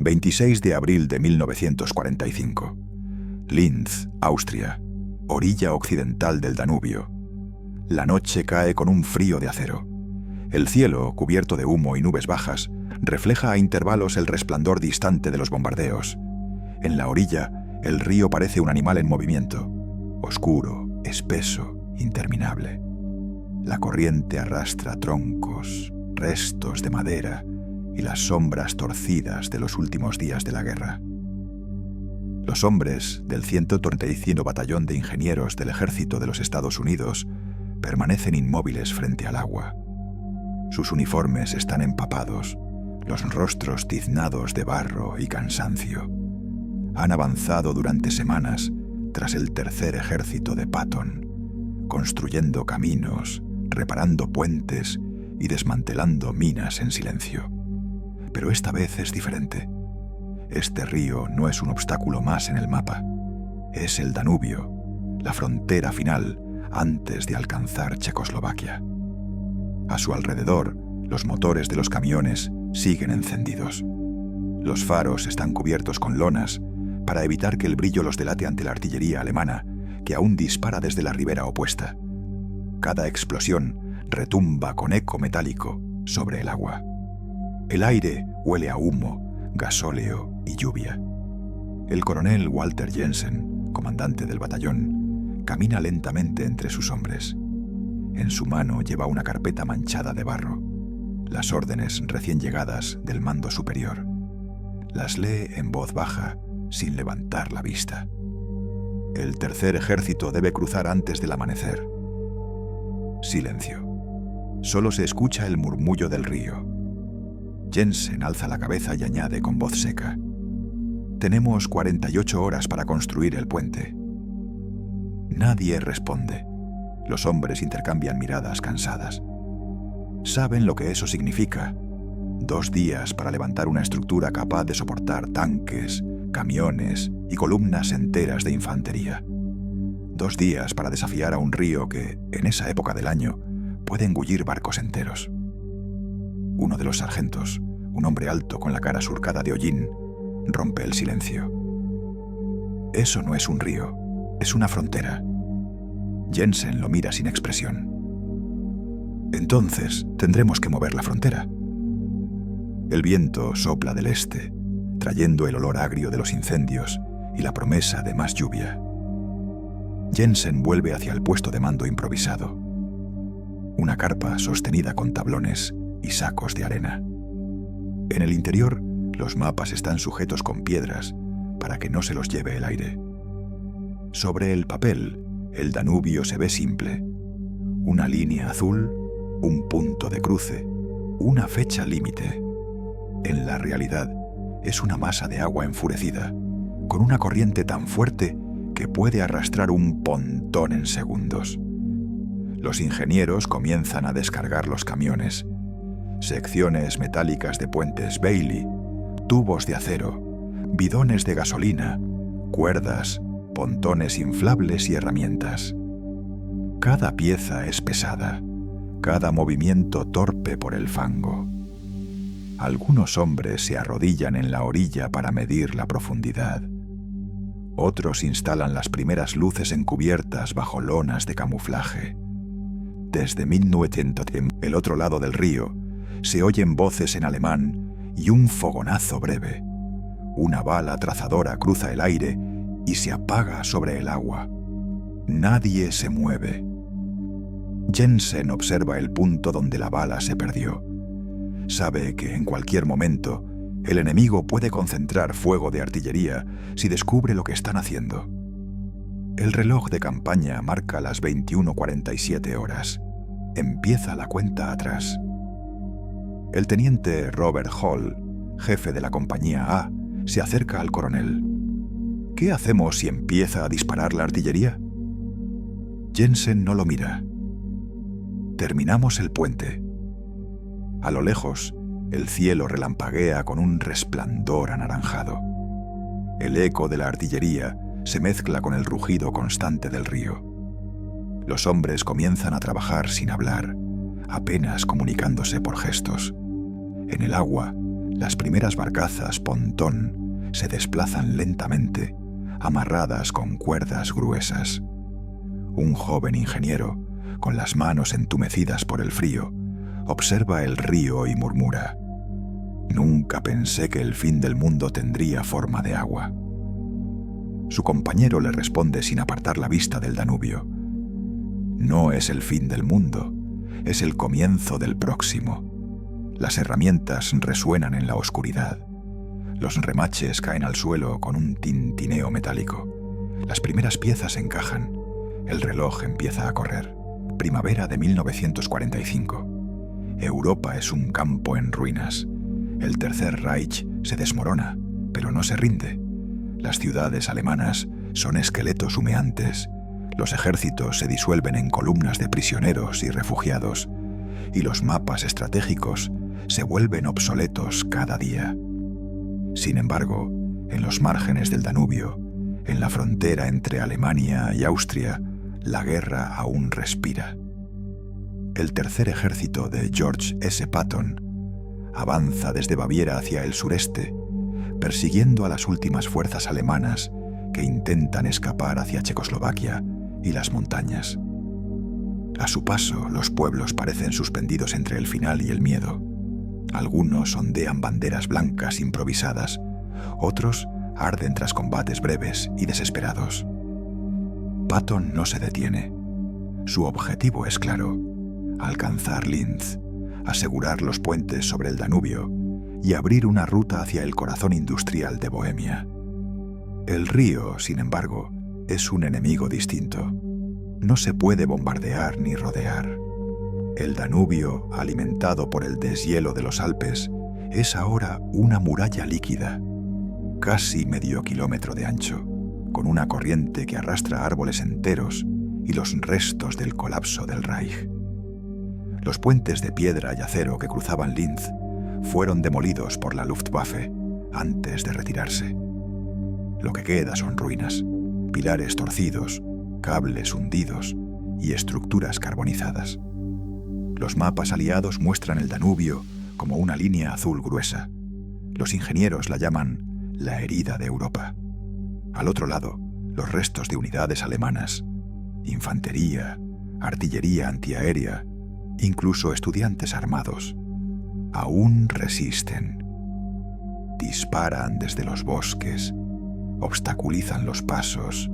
26 de abril de 1945. Linz, Austria, orilla occidental del Danubio. La noche cae con un frío de acero. El cielo, cubierto de humo y nubes bajas, refleja a intervalos el resplandor distante de los bombardeos. En la orilla, el río parece un animal en movimiento, oscuro, espeso, interminable. La corriente arrastra troncos, restos de madera y las sombras torcidas de los últimos días de la guerra. Los hombres del 135 Batallón de Ingenieros del Ejército de los Estados Unidos permanecen inmóviles frente al agua. Sus uniformes están empapados, los rostros tiznados de barro y cansancio. Han avanzado durante semanas tras el tercer ejército de Patton, construyendo caminos, reparando puentes y desmantelando minas en silencio. Pero esta vez es diferente. Este río no es un obstáculo más en el mapa. Es el Danubio, la frontera final antes de alcanzar Checoslovaquia. A su alrededor, los motores de los camiones siguen encendidos. Los faros están cubiertos con lonas para evitar que el brillo los delate ante la artillería alemana, que aún dispara desde la ribera opuesta. Cada explosión retumba con eco metálico sobre el agua. El aire huele a humo, gasóleo y lluvia. El coronel Walter Jensen, comandante del batallón, camina lentamente entre sus hombres. En su mano lleva una carpeta manchada de barro, las órdenes recién llegadas del mando superior. Las lee en voz baja, sin levantar la vista. El tercer ejército debe cruzar antes del amanecer. Silencio. Solo se escucha el murmullo del río. Jensen alza la cabeza y añade con voz seca: «Tenemos 48 horas para construir el puente». Nadie responde. Los hombres intercambian miradas cansadas. Saben lo que eso significa. 2 días para levantar una estructura capaz de soportar tanques, camiones y columnas enteras de infantería. 2 días para desafiar a un río que, en esa época del año, puede engullir barcos enteros. Uno de los sargentos, un hombre alto con la cara surcada de hollín, rompe el silencio. Eso no es un río, es una frontera. Jensen lo mira sin expresión. Entonces tendremos que mover la frontera. El viento sopla del este, trayendo el olor agrio de los incendios y la promesa de más lluvia. Jensen vuelve hacia el puesto de mando improvisado. Una carpa sostenida con tablones y sacos de arena. En el interior, los mapas están sujetos con piedras para que no se los lleve el aire. Sobre el papel, el Danubio se ve simple. Una línea azul, un punto de cruce, una fecha límite. En la realidad, es una masa de agua enfurecida, con una corriente tan fuerte que puede arrastrar un pontón en segundos. Los ingenieros comienzan a descargar los camiones. Secciones metálicas de puentes Bailey, tubos de acero, bidones de gasolina, cuerdas, pontones inflables y herramientas. Cada pieza es pesada, cada movimiento torpe por el fango. Algunos hombres se arrodillan en la orilla para medir la profundidad. Otros instalan las primeras luces encubiertas bajo lonas de camuflaje. Desde 1900, el otro lado del río, se oyen voces en alemán y un fogonazo breve. Una bala trazadora cruza el aire y se apaga sobre el agua. Nadie se mueve. Jensen observa el punto donde la bala se perdió. Sabe que en cualquier momento el enemigo puede concentrar fuego de artillería si descubre lo que están haciendo. El reloj de campaña marca las 21:47 horas. Empieza la cuenta atrás. El teniente Robert Hall, jefe de la compañía A, se acerca al coronel. ¿Qué hacemos si empieza a disparar la artillería? Jensen no lo mira. Terminamos el puente. A lo lejos, el cielo relampaguea con un resplandor anaranjado. El eco de la artillería se mezcla con el rugido constante del río. Los hombres comienzan a trabajar sin hablar, apenas comunicándose por gestos. En el agua, Las primeras barcazas pontón se desplazan lentamente, amarradas con cuerdas gruesas. Un joven ingeniero, con las manos entumecidas por el frío, observa el río y murmura: «Nunca pensé que el fin del mundo tendría forma de agua». Su compañero le responde sin apartar la vista del Danubio: «No es el fin del mundo, es el comienzo del próximo». Las herramientas resuenan en la oscuridad. Los remaches caen al suelo con un tintineo metálico. Las primeras piezas encajan. El reloj empieza a correr. Primavera de 1945. Europa es un campo en ruinas. El Tercer Reich se desmorona, pero no se rinde. Las ciudades alemanas son esqueletos humeantes. Los ejércitos se disuelven en columnas de prisioneros y refugiados. Y los mapas estratégicos se vuelven obsoletos cada día. Sin embargo, en los márgenes del Danubio, en la frontera entre Alemania y Austria, la guerra aún respira. El tercer ejército de George S. Patton avanza desde Baviera hacia el sureste, persiguiendo a las últimas fuerzas alemanas que intentan escapar hacia Checoslovaquia y las montañas. A su paso, los pueblos parecen suspendidos entre el final y el miedo. Algunos ondean banderas blancas improvisadas, otros arden tras combates breves y desesperados. Patton no se detiene. Su objetivo es claro: alcanzar Linz, asegurar los puentes sobre el Danubio y abrir una ruta hacia el corazón industrial de Bohemia. El río, sin embargo, es un enemigo distinto. No se puede bombardear ni rodear. El Danubio, alimentado por el deshielo de los Alpes, es ahora una muralla líquida, casi medio kilómetro de ancho, con una corriente que arrastra árboles enteros y los restos del colapso del Reich. Los puentes de piedra y acero que cruzaban Linz fueron demolidos por la Luftwaffe antes de retirarse. Lo que queda son ruinas, pilares torcidos, cables hundidos y estructuras carbonizadas. Los mapas aliados muestran el Danubio como una línea azul gruesa. Los ingenieros la llaman la herida de Europa. Al otro lado, los restos de unidades alemanas, infantería, artillería antiaérea, incluso estudiantes armados, aún resisten. Disparan desde los bosques, obstaculizan los pasos,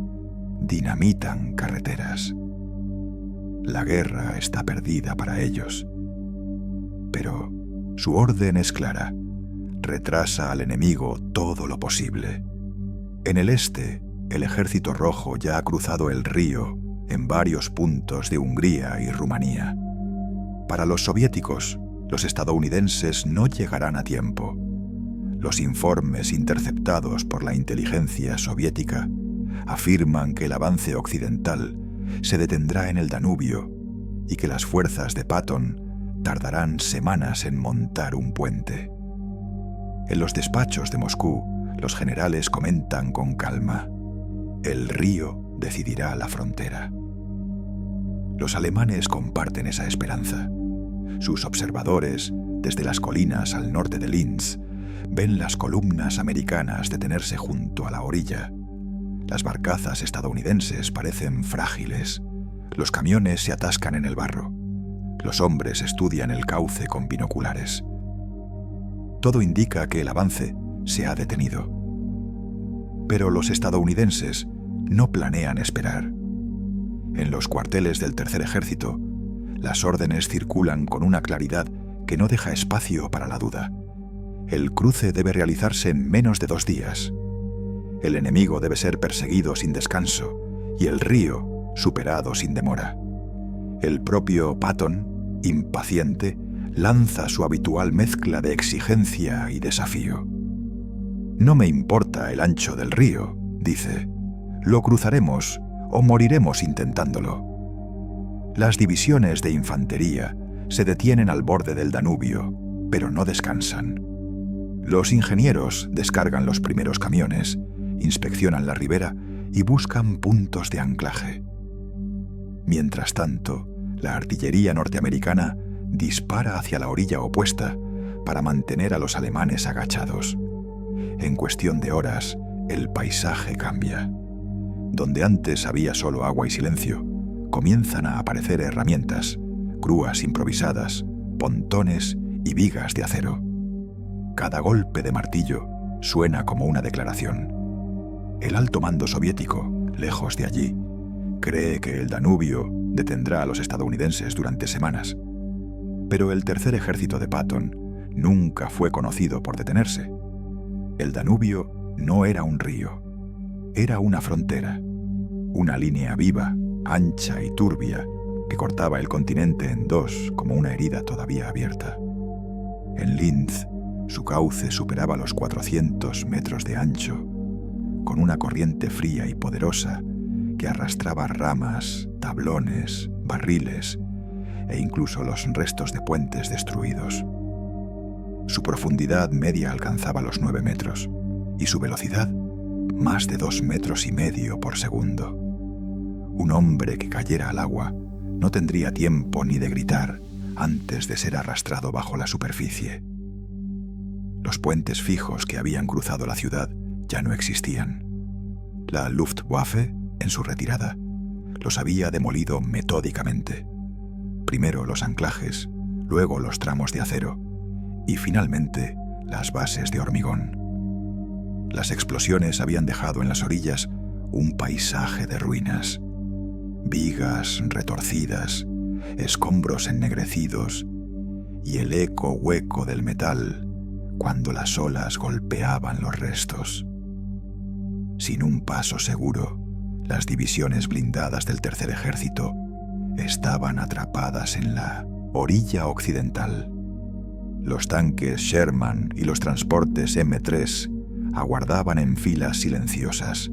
dinamitan carreteras. La guerra está perdida para ellos. Pero su orden es clara: retrasa al enemigo todo lo posible. En el este, el Ejército Rojo ya ha cruzado el río en varios puntos de Hungría y Rumanía. Para los soviéticos, los estadounidenses no llegarán a tiempo. Los informes interceptados por la inteligencia soviética afirman que el avance occidental se detendrá en el Danubio y que las fuerzas de Patton tardarán semanas en montar un puente. En los despachos de Moscú, los generales comentan con calma: el río decidirá la frontera. Los alemanes comparten esa esperanza. Sus observadores, desde las colinas al norte de Linz, ven las columnas americanas detenerse junto a la orilla. Las barcazas estadounidenses parecen frágiles. Los camiones se atascan en el barro. Los hombres estudian el cauce con binoculares. Todo indica que el avance se ha detenido. Pero los estadounidenses no planean esperar. En los cuarteles del Tercer Ejército, las órdenes circulan con una claridad que no deja espacio para la duda. El cruce debe realizarse en menos de 2 días. El enemigo debe ser perseguido sin descanso y el río superado sin demora. El propio Patton, impaciente, lanza su habitual mezcla de exigencia y desafío. «No me importa el ancho del río», dice. «Lo cruzaremos o moriremos intentándolo». Las divisiones de infantería se detienen al borde del Danubio, pero no descansan. Los ingenieros descargan los primeros camiones, inspeccionan la ribera y buscan puntos de anclaje. Mientras tanto, la artillería norteamericana dispara hacia la orilla opuesta para mantener a los alemanes agachados. En cuestión de horas, el paisaje cambia. Donde antes había solo agua y silencio, comienzan a aparecer herramientas, grúas improvisadas, pontones y vigas de acero. Cada golpe de martillo suena como una declaración. El alto mando soviético, lejos de allí, cree que el Danubio detendrá a los estadounidenses durante semanas. Pero el tercer ejército de Patton nunca fue conocido por detenerse. El Danubio no era un río, era una frontera, una línea viva, ancha y turbia que cortaba el continente en dos como una herida todavía abierta. En Linz, su cauce superaba los 400 metros de ancho, con una corriente fría y poderosa que arrastraba ramas, tablones, barriles e incluso los restos de puentes destruidos. Su profundidad media alcanzaba los 9 metros y su velocidad más de 2,5 metros por segundo. Un hombre que cayera al agua no tendría tiempo ni de gritar antes de ser arrastrado bajo la superficie. Los puentes fijos que habían cruzado la ciudad ya no existían. La Luftwaffe, en su retirada, los había demolido metódicamente. Primero los anclajes, luego los tramos de acero y finalmente las bases de hormigón. Las explosiones habían dejado en las orillas un paisaje de ruinas, vigas retorcidas, escombros ennegrecidos y el eco hueco del metal cuando las olas golpeaban los restos. Sin un paso seguro, las divisiones blindadas del tercer ejército estaban atrapadas en la orilla occidental. Los tanques Sherman y los transportes M3 aguardaban en filas silenciosas,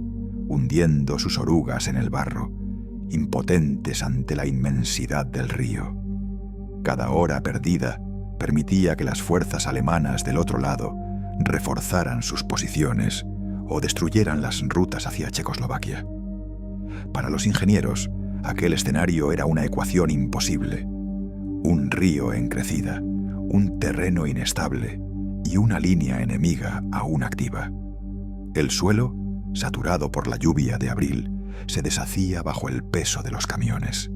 hundiendo sus orugas en el barro, impotentes ante la inmensidad del río. Cada hora perdida permitía que las fuerzas alemanas del otro lado reforzaran sus posiciones o destruyeran las rutas hacia Checoslovaquia. Para los ingenieros, aquel escenario era una ecuación imposible. Un río en crecida, un terreno inestable y una línea enemiga aún activa. El suelo, saturado por la lluvia de abril, se deshacía bajo el peso de los camiones.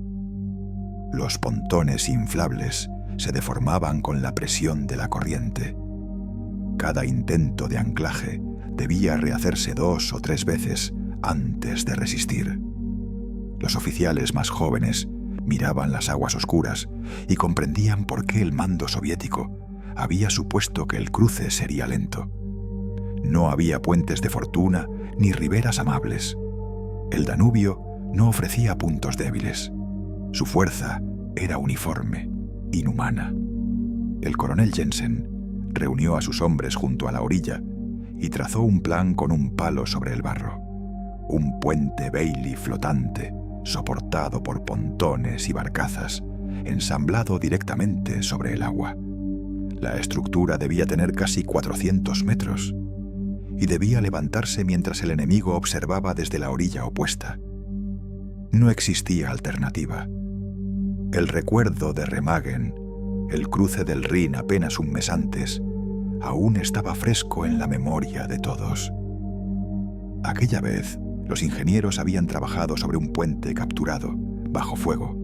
Los pontones inflables se deformaban con la presión de la corriente. Cada intento de anclaje debía rehacerse 2 o 3 veces antes de resistir. Los oficiales más jóvenes miraban las aguas oscuras y comprendían por qué el mando soviético había supuesto que el cruce sería lento. No había puentes de fortuna ni riberas amables. El Danubio no ofrecía puntos débiles. Su fuerza era uniforme, inhumana. El coronel Jensen reunió a sus hombres junto a la orilla y trazó un plan con un palo sobre el barro. Un puente Bailey flotante, soportado por pontones y barcazas, ensamblado directamente sobre el agua. La estructura debía tener casi 400 metros y debía levantarse mientras el enemigo observaba desde la orilla opuesta. No existía alternativa. El recuerdo de Remagen, el cruce del Rin apenas un mes antes, aún estaba fresco en la memoria de todos. Aquella vez, los ingenieros habían trabajado sobre un puente capturado, bajo fuego,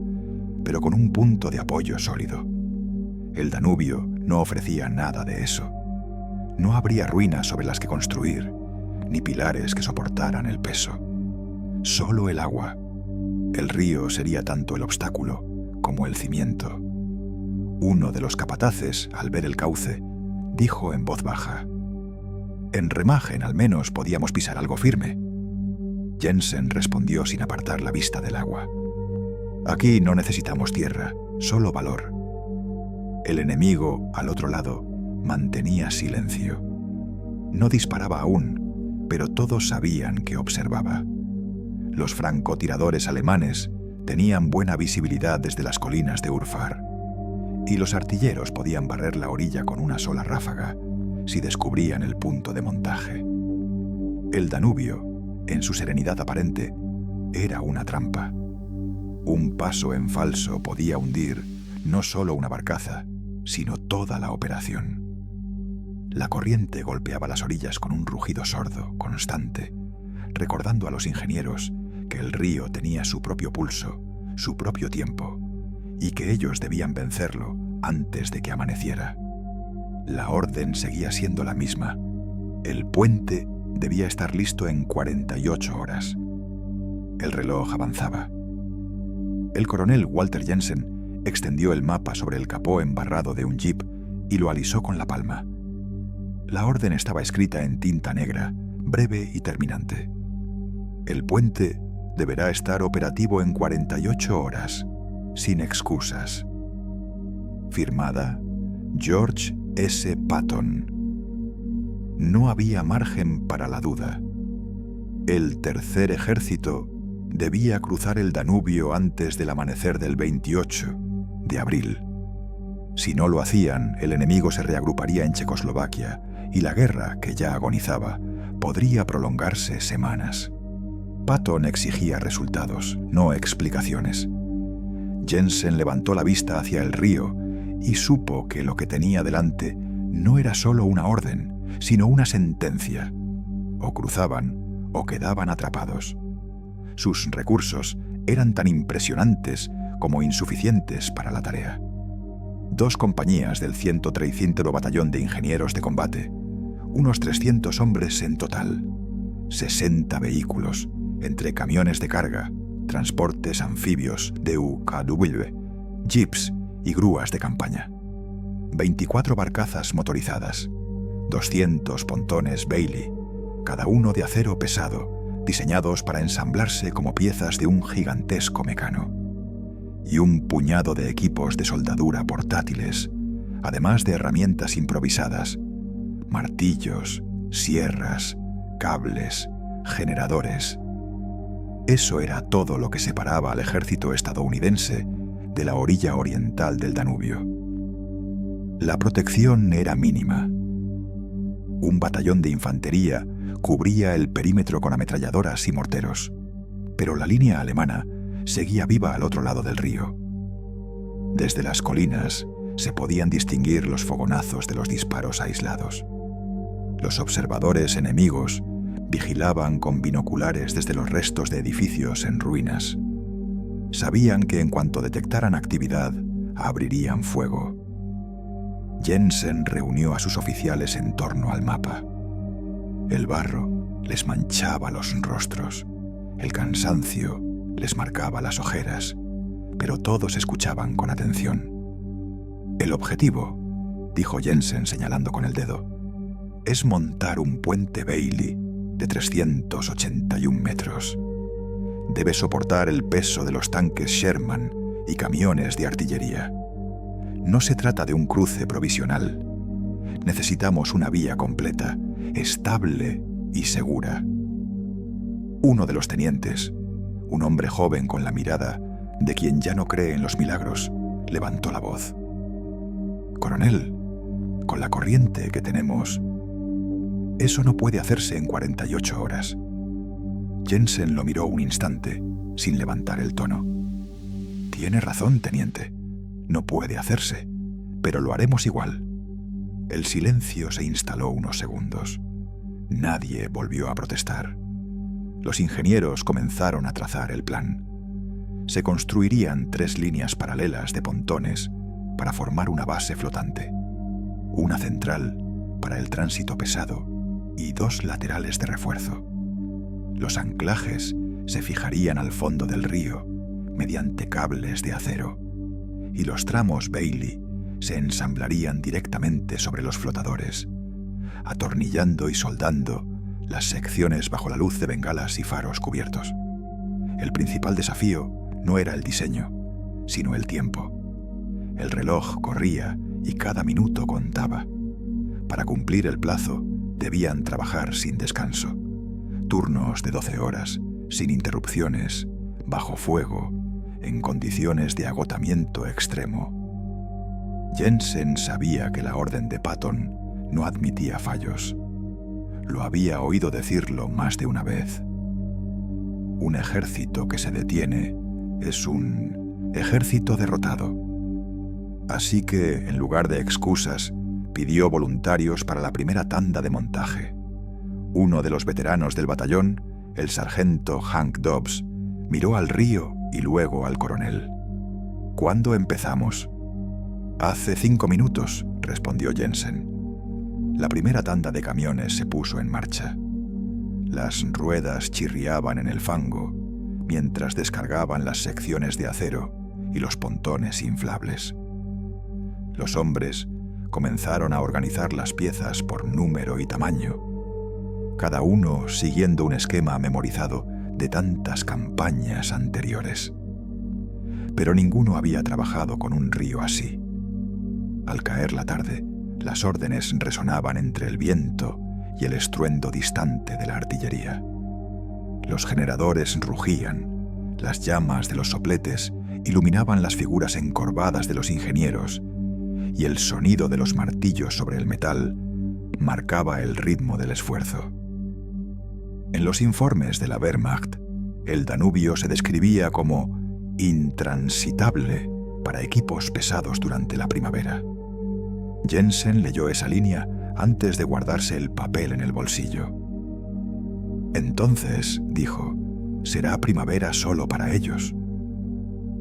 pero con un punto de apoyo sólido. El Danubio no ofrecía nada de eso. No habría ruinas sobre las que construir, ni pilares que soportaran el peso. Solo el agua. El río sería tanto el obstáculo como el cimiento. Uno de los capataces, al ver el cauce, dijo en voz baja: «En Remagen al menos podíamos pisar algo firme». Jensen respondió sin apartar la vista del agua: «Aquí no necesitamos tierra, solo valor». El enemigo, al otro lado, mantenía silencio. No disparaba aún, pero todos sabían que observaba. Los francotiradores alemanes tenían buena visibilidad desde las colinas de Urfar, y los artilleros podían barrer la orilla con una sola ráfaga si descubrían el punto de montaje. El Danubio, en su serenidad aparente, era una trampa. Un paso en falso podía hundir no solo una barcaza, sino toda la operación. La corriente golpeaba las orillas con un rugido sordo, constante, recordando a los ingenieros que el río tenía su propio pulso, su propio tiempo, y que ellos debían vencerlo antes de que amaneciera. La orden seguía siendo la misma. El puente debía estar listo en 48 horas. El reloj avanzaba. El coronel Walter Jensen extendió el mapa sobre el capó embarrado de un jeep y lo alisó con la palma. La orden estaba escrita en tinta negra, breve y terminante. El puente deberá estar operativo en 48 horas, sin excusas. Firmada George S. Patton. No había margen para la duda. El tercer ejército debía cruzar el Danubio antes del amanecer del 28 de abril. Si no lo hacían, el enemigo se reagruparía en Checoslovaquia y la guerra, que ya agonizaba, podría prolongarse semanas. Patton exigía resultados, no explicaciones. Jensen levantó la vista hacia el río y supo que lo que tenía delante no era solo una orden, sino una sentencia. O cruzaban o quedaban atrapados. Sus recursos eran tan impresionantes como insuficientes para la tarea. 2 compañías del 103º Batallón de Ingenieros de Combate, unos 300 hombres en total, 60 vehículos, entre camiones de carga, transportes anfibios de UKW, jeeps y grúas de campaña, 24 barcazas motorizadas, 200 pontones Bailey, cada uno de acero pesado, diseñados para ensamblarse como piezas de un gigantesco mecano, y un puñado de equipos de soldadura portátiles, además de herramientas improvisadas, martillos, sierras, cables, generadores. Eso era todo lo que separaba al ejército estadounidense de la orilla oriental del Danubio. La protección era mínima. Un batallón de infantería cubría el perímetro con ametralladoras y morteros, pero la línea alemana seguía viva al otro lado del río. Desde las colinas se podían distinguir los fogonazos de los disparos aislados. Los observadores enemigos vigilaban con binoculares desde los restos de edificios en ruinas. Sabían que en cuanto detectaran actividad, abrirían fuego. Jensen reunió a sus oficiales en torno al mapa. El barro les manchaba los rostros, el cansancio les marcaba las ojeras, pero todos escuchaban con atención. El objetivo, dijo Jensen señalando con el dedo, es montar un puente Bailey de 381 metros. Debe soportar el peso de los tanques Sherman y camiones de artillería. No se trata de un cruce provisional. Necesitamos una vía completa, estable y segura. Uno de los tenientes, un hombre joven con la mirada de quien ya no cree en los milagros, levantó la voz. Coronel, con la corriente que tenemos, eso no puede hacerse en 48 horas. Jensen lo miró un instante, sin levantar el tono. Tiene razón, teniente. No puede hacerse, pero lo haremos igual. El silencio se instaló unos segundos. Nadie volvió a protestar. Los ingenieros comenzaron a trazar el plan. Se construirían 3 líneas paralelas de pontones para formar una base flotante, una central para el tránsito pesado y 2 laterales de refuerzo. Los anclajes se fijarían al fondo del río mediante cables de acero, y los tramos Bailey se ensamblarían directamente sobre los flotadores, atornillando y soldando las secciones bajo la luz de bengalas y faros cubiertos. El principal desafío no era el diseño, sino el tiempo. El reloj corría y cada minuto contaba. Para cumplir el plazo, debían trabajar sin descanso. Turnos de 12 horas, sin interrupciones, bajo fuego, en condiciones de agotamiento extremo. Jensen sabía que la orden de Patton no admitía fallos. Lo había oído decirlo más de una vez. Un ejército que se detiene es un ejército derrotado. Así que, en lugar de excusas, pidió voluntarios para la primera tanda de montaje. Uno de los veteranos del batallón, el sargento Hank Dobbs, miró al río y luego al coronel. «¿Cuándo empezamos?» «Hace 5 minutos», respondió Jensen. La primera tanda de camiones se puso en marcha. Las ruedas chirriaban en el fango, mientras descargaban las secciones de acero y los pontones inflables. Los hombres comenzaron a organizar las piezas por número y tamaño, cada uno siguiendo un esquema memorizado de tantas campañas anteriores. Pero ninguno había trabajado con un río así. Al caer la tarde, las órdenes resonaban entre el viento y el estruendo distante de la artillería. Los generadores rugían, las llamas de los sopletes iluminaban las figuras encorvadas de los ingenieros, y el sonido de los martillos sobre el metal marcaba el ritmo del esfuerzo. En los informes de la Wehrmacht, el Danubio se describía como intransitable para equipos pesados durante la primavera. Jensen leyó esa línea antes de guardarse el papel en el bolsillo. Entonces, dijo, será primavera solo para ellos.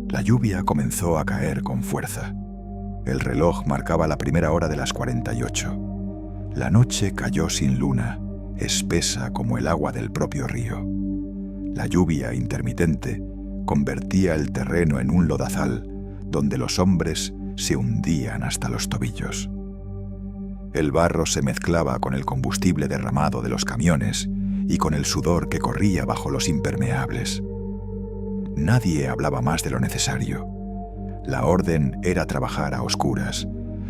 La lluvia comenzó a caer con fuerza. El reloj marcaba la primera hora de las 48. La noche cayó sin luna, espesa como el agua del propio río. La lluvia intermitente convertía el terreno en un lodazal donde los hombres se hundían hasta los tobillos. El barro se mezclaba con el combustible derramado de los camiones y con el sudor que corría bajo los impermeables. Nadie hablaba más de lo necesario. La orden era trabajar a oscuras,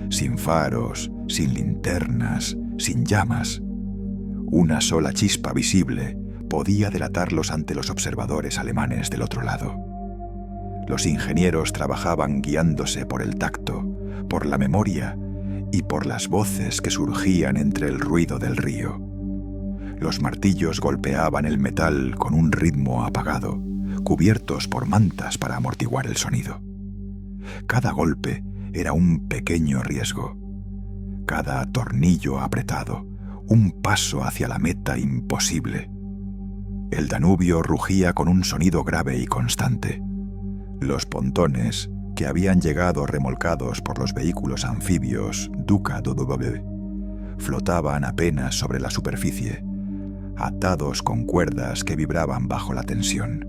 sin faros, sin linternas, sin llamas. Una sola chispa visible podía delatarlos ante los observadores alemanes del otro lado. Los ingenieros trabajaban guiándose por el tacto, por la memoria y por las voces que surgían entre el ruido del río. Los martillos golpeaban el metal con un ritmo apagado, cubiertos por mantas para amortiguar el sonido. Cada golpe era un pequeño riesgo. Cada tornillo apretado, un paso hacia la meta imposible. El Danubio rugía con un sonido grave y constante. Los pontones, que habían llegado remolcados por los vehículos anfibios Duka-WW, flotaban apenas sobre la superficie, atados con cuerdas que vibraban bajo la tensión.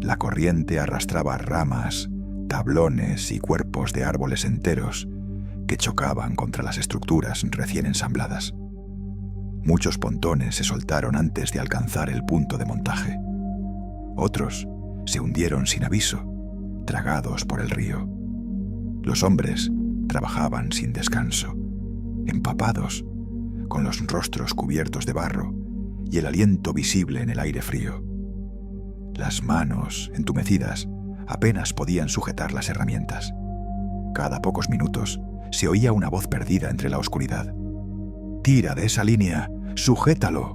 La corriente arrastraba ramas, tablones y cuerpos de árboles enteros que chocaban contra las estructuras recién ensambladas. Muchos pontones se soltaron antes de alcanzar el punto de montaje. Otros se hundieron sin aviso, tragados por el río. Los hombres trabajaban sin descanso, empapados, con los rostros cubiertos de barro y el aliento visible en el aire frío. Las manos, entumecidas, apenas podían sujetar las herramientas. Cada pocos minutos se oía una voz perdida entre la oscuridad. «Tira de esa línea, sujétalo».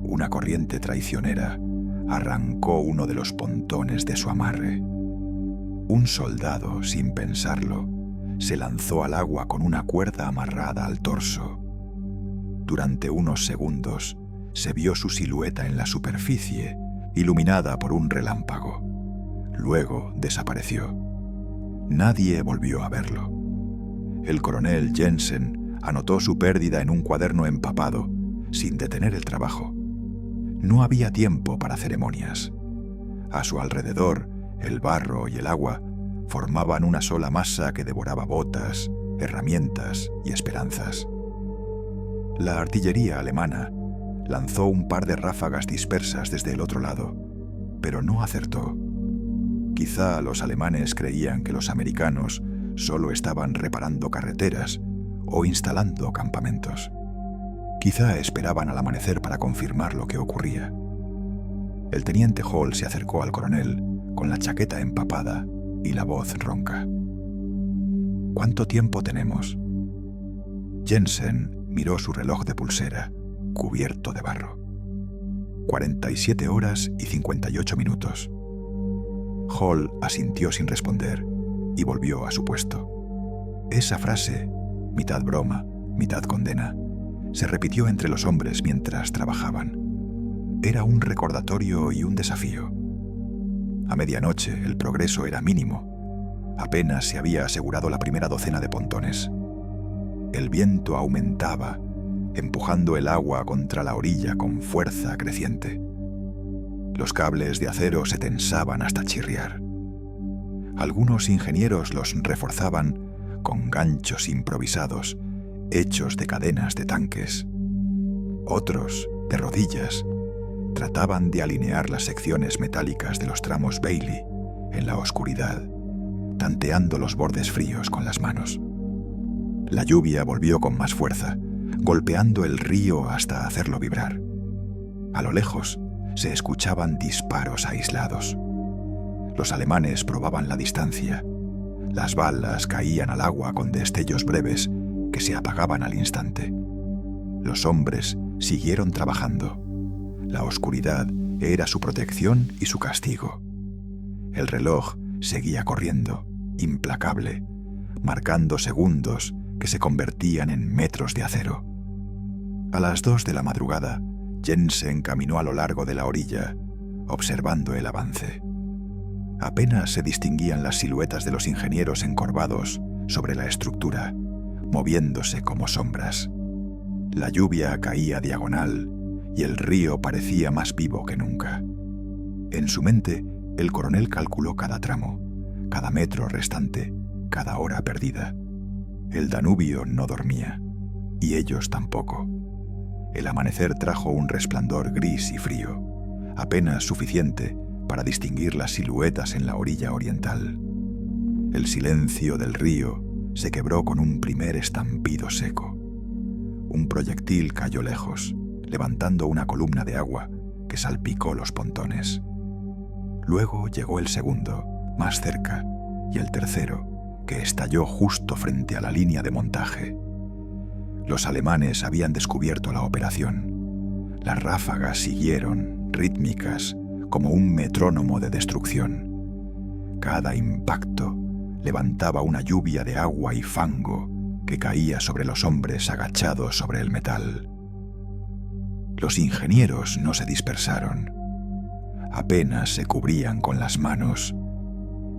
Una corriente traicionera arrancó uno de los pontones de su amarre. Un soldado, sin pensarlo, se lanzó al agua con una cuerda amarrada al torso. Durante unos segundos se vio su silueta en la superficie, iluminada por un relámpago. Luego desapareció. Nadie volvió a verlo. El coronel Jensen anotó su pérdida en un cuaderno empapado, sin detener el trabajo. No había tiempo para ceremonias. A su alrededor, el barro y el agua formaban una sola masa que devoraba botas, herramientas y esperanzas. La artillería alemana lanzó un par de ráfagas dispersas desde el otro lado, pero no acertó. Quizá los alemanes creían que los americanos solo estaban reparando carreteras o instalando campamentos. Quizá esperaban al amanecer para confirmar lo que ocurría. El teniente Hall se acercó al coronel con la chaqueta empapada y la voz ronca. «¿Cuánto tiempo tenemos?» Jensen miró su reloj de pulsera, cubierto de barro. 47 horas y 58 minutos. Hall asintió sin responder y volvió a su puesto. Esa frase mitad broma, mitad condena, se repitió entre los hombres mientras trabajaban. Era un recordatorio y un desafío. A medianoche el progreso era mínimo. Apenas se había asegurado la primera docena de pontones. El viento aumentaba, empujando el agua contra la orilla con fuerza creciente. Los cables de acero se tensaban hasta chirriar. Algunos ingenieros los reforzaban con ganchos improvisados, hechos de cadenas de tanques. Otros, de rodillas, trataban de alinear las secciones metálicas de los tramos Bailey en la oscuridad, tanteando los bordes fríos con las manos. La lluvia volvió con más fuerza, golpeando el río hasta hacerlo vibrar. A lo lejos se escuchaban disparos aislados. Los alemanes probaban la distancia. Las balas caían al agua con destellos breves que se apagaban al instante. Los hombres siguieron trabajando. La oscuridad era su protección y su castigo. El reloj seguía corriendo, implacable, marcando segundos que se convertían en metros de acero. A las 2 de la madrugada, Jensen caminó a lo largo de la orilla, observando el avance. Apenas se distinguían las siluetas de los ingenieros encorvados sobre la estructura, moviéndose como sombras. La lluvia caía diagonal y el río parecía más vivo que nunca. En su mente, el coronel calculó cada tramo, cada metro restante, cada hora perdida. El Danubio no dormía, y ellos tampoco. El amanecer trajo un resplandor gris y frío, apenas suficiente para distinguir las siluetas en la orilla oriental. El silencio del río se quebró con un primer estampido seco. Un proyectil cayó lejos, levantando una columna de agua que salpicó los pontones. Luego llegó el segundo, más cerca, y el tercero, que estalló justo frente a la línea de montaje. Los alemanes habían descubierto la operación. Las ráfagas siguieron, rítmicas, como un metrónomo de destrucción. Cada impacto levantaba una lluvia de agua y fango que caía sobre los hombres agachados sobre el metal. Los ingenieros no se dispersaron. Apenas se cubrían con las manos.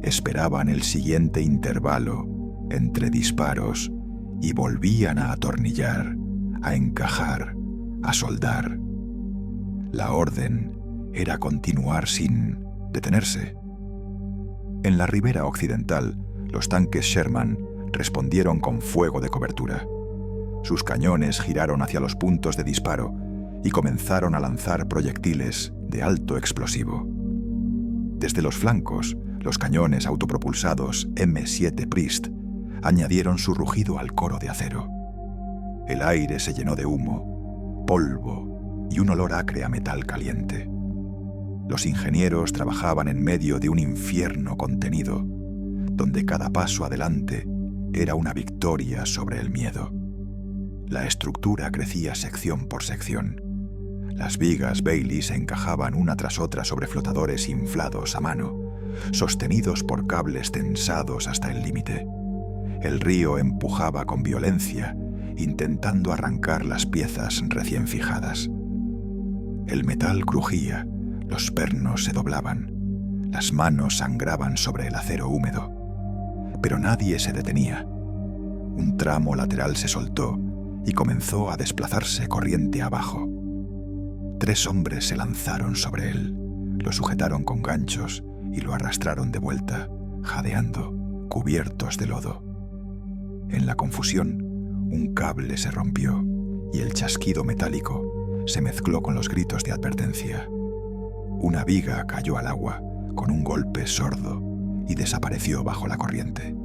Esperaban el siguiente intervalo entre disparos y volvían a atornillar, a encajar, a soldar. La orden era continuar sin detenerse. En la ribera occidental, los tanques Sherman respondieron con fuego de cobertura. Sus cañones giraron hacia los puntos de disparo y comenzaron a lanzar proyectiles de alto explosivo. Desde los flancos, los cañones autopropulsados M7 Priest añadieron su rugido al coro de acero. El aire se llenó de humo, polvo y un olor acre a metal caliente. Los ingenieros trabajaban en medio de un infierno contenido, donde cada paso adelante era una victoria sobre el miedo. La estructura crecía sección por sección. Las vigas Bailey se encajaban una tras otra sobre flotadores inflados a mano, sostenidos por cables tensados hasta el límite. El río empujaba con violencia, intentando arrancar las piezas recién fijadas. El metal crujía, los pernos se doblaban, las manos sangraban sobre el acero húmedo. Pero nadie se detenía. Un tramo lateral se soltó y comenzó a desplazarse corriente abajo. 3 hombres se lanzaron sobre él, lo sujetaron con ganchos y lo arrastraron de vuelta, jadeando, cubiertos de lodo. En la confusión, un cable se rompió y el chasquido metálico se mezcló con los gritos de advertencia. Una viga cayó al agua con un golpe sordo y desapareció bajo la corriente.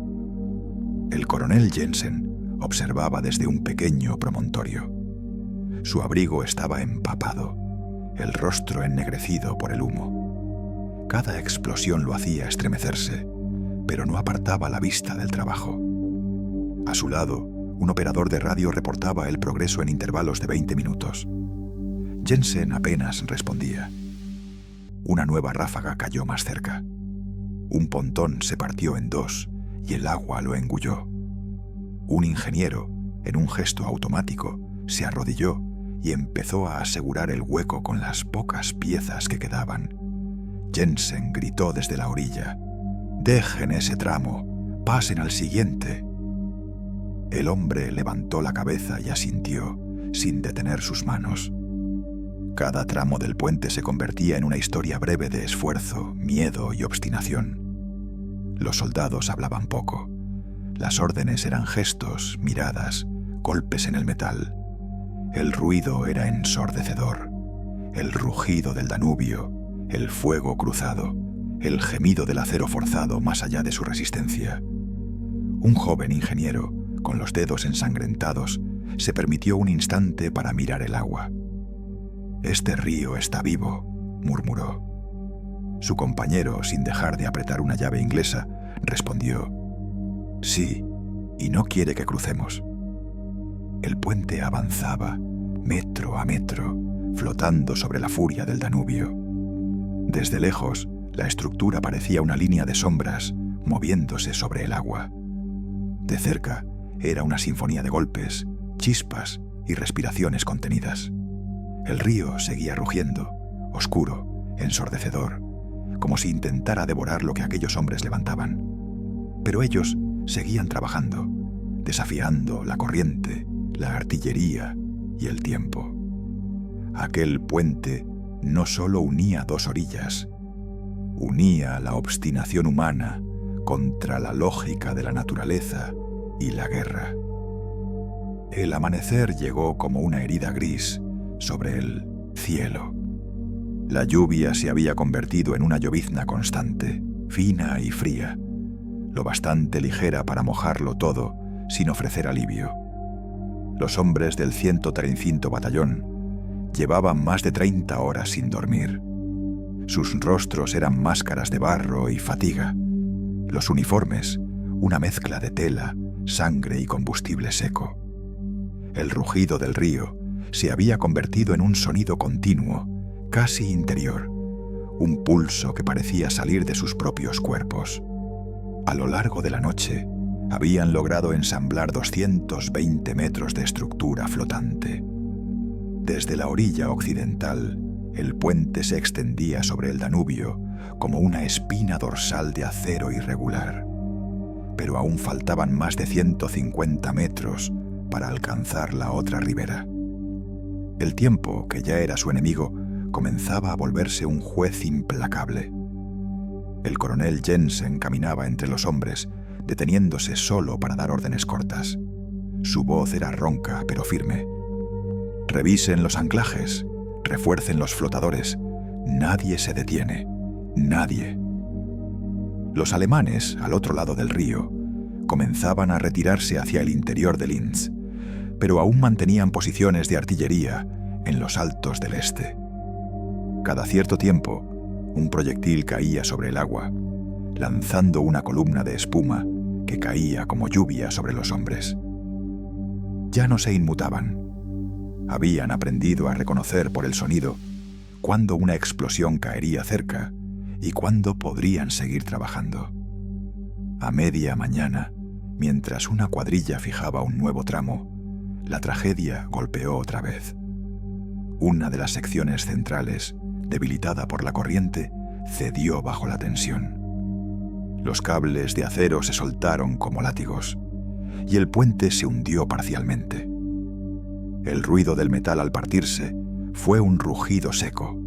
El coronel Jensen observaba desde un pequeño promontorio. Su abrigo estaba empapado, el rostro ennegrecido por el humo. Cada explosión lo hacía estremecerse, pero no apartaba la vista del trabajo. A su lado, un operador de radio reportaba el progreso en intervalos de 20 minutos. Jensen apenas respondía. Una nueva ráfaga cayó más cerca. Un pontón se partió en 2 y el agua lo engulló. Un ingeniero En un gesto automático, se arrodilló y empezó a asegurar el hueco con las pocas piezas que quedaban. Jensen gritó desde la orilla: «Dejen ese tramo, pasen al siguiente». El hombre levantó la cabeza y asintió, sin detener sus manos. Cada tramo del puente se convertía en una historia breve de esfuerzo, miedo y obstinación. Los soldados hablaban poco. Las órdenes eran gestos, miradas, golpes en el metal. El ruido era ensordecedor. El rugido del Danubio, el fuego cruzado, el gemido del acero forzado más allá de su resistencia. Un joven ingeniero, con los dedos ensangrentados, se permitió un instante para mirar el agua. «Este río está vivo», murmuró. Su compañero, sin dejar de apretar una llave inglesa, respondió: «Sí, y no quiere que crucemos». El puente avanzaba, metro a metro, flotando sobre la furia del Danubio. Desde lejos, la estructura parecía una línea de sombras, moviéndose sobre el agua. De cerca, era una sinfonía de golpes, chispas y respiraciones contenidas. El río seguía rugiendo, oscuro, ensordecedor, como si intentara devorar lo que aquellos hombres levantaban. Pero ellos seguían trabajando, desafiando la corriente, la artillería y el tiempo. Aquel puente no solo unía dos orillas, unía la obstinación humana contra la lógica de la naturaleza y la guerra. El amanecer llegó como una herida gris sobre el cielo. La lluvia se había convertido en una llovizna constante, fina y fría, lo bastante ligera para mojarlo todo sin ofrecer alivio. Los hombres del 135 Batallón llevaban más de 30 horas sin dormir. Sus rostros eran máscaras de barro y fatiga. Los uniformes, una mezcla de tela, sangre y combustible seco. El rugido del río se había convertido en un sonido continuo, casi interior, un pulso que parecía salir de sus propios cuerpos. A lo largo de la noche, habían logrado ensamblar 220 metros de estructura flotante. Desde la orilla occidental, el puente se extendía sobre el Danubio como una espina dorsal de acero irregular. Pero aún faltaban más de 150 metros para alcanzar la otra ribera. El tiempo, que ya era su enemigo, comenzaba a volverse un juez implacable. El coronel Jensen caminaba entre los hombres, deteniéndose solo para dar órdenes cortas. Su voz era ronca pero firme. «Revisen los anclajes, refuercen los flotadores. Nadie se detiene, nadie». Los alemanes, al otro lado del río, comenzaban a retirarse hacia el interior de Linz, pero aún mantenían posiciones de artillería en los altos del este. Cada cierto tiempo, un proyectil caía sobre el agua, lanzando una columna de espuma que caía como lluvia sobre los hombres. Ya no se inmutaban. Habían aprendido a reconocer por el sonido cuándo una explosión caería cerca y cuándo podrían seguir trabajando. A media mañana, mientras una cuadrilla fijaba un nuevo tramo, la tragedia golpeó otra vez. Una de las secciones centrales, debilitada por la corriente, cedió bajo la tensión. Los cables de acero se soltaron como látigos y el puente se hundió parcialmente. El ruido del metal al partirse fue un rugido seco,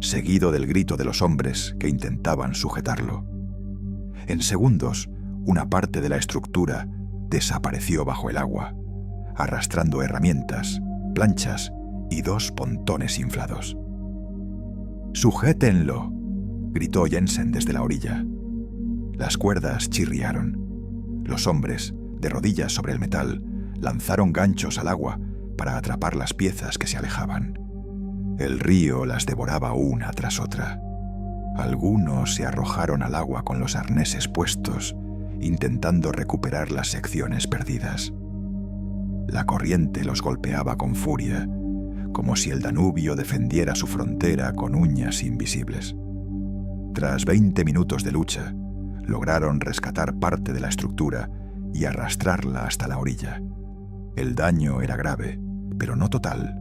seguido del grito de los hombres que intentaban sujetarlo. En segundos, una parte de la estructura desapareció bajo el agua, arrastrando herramientas, planchas y 2 pontones inflados. «¡Sujétenlo!», gritó Jensen desde la orilla. Las cuerdas chirriaron. Los hombres, de rodillas sobre el metal, lanzaron ganchos al agua para atrapar las piezas que se alejaban. El río las devoraba una tras otra. Algunos se arrojaron al agua con los arneses puestos, intentando recuperar las secciones perdidas. La corriente los golpeaba con furia, como si el Danubio defendiera su frontera con uñas invisibles. Tras 20 minutos de lucha, lograron rescatar parte de la estructura y arrastrarla hasta la orilla. El daño era grave, pero no total.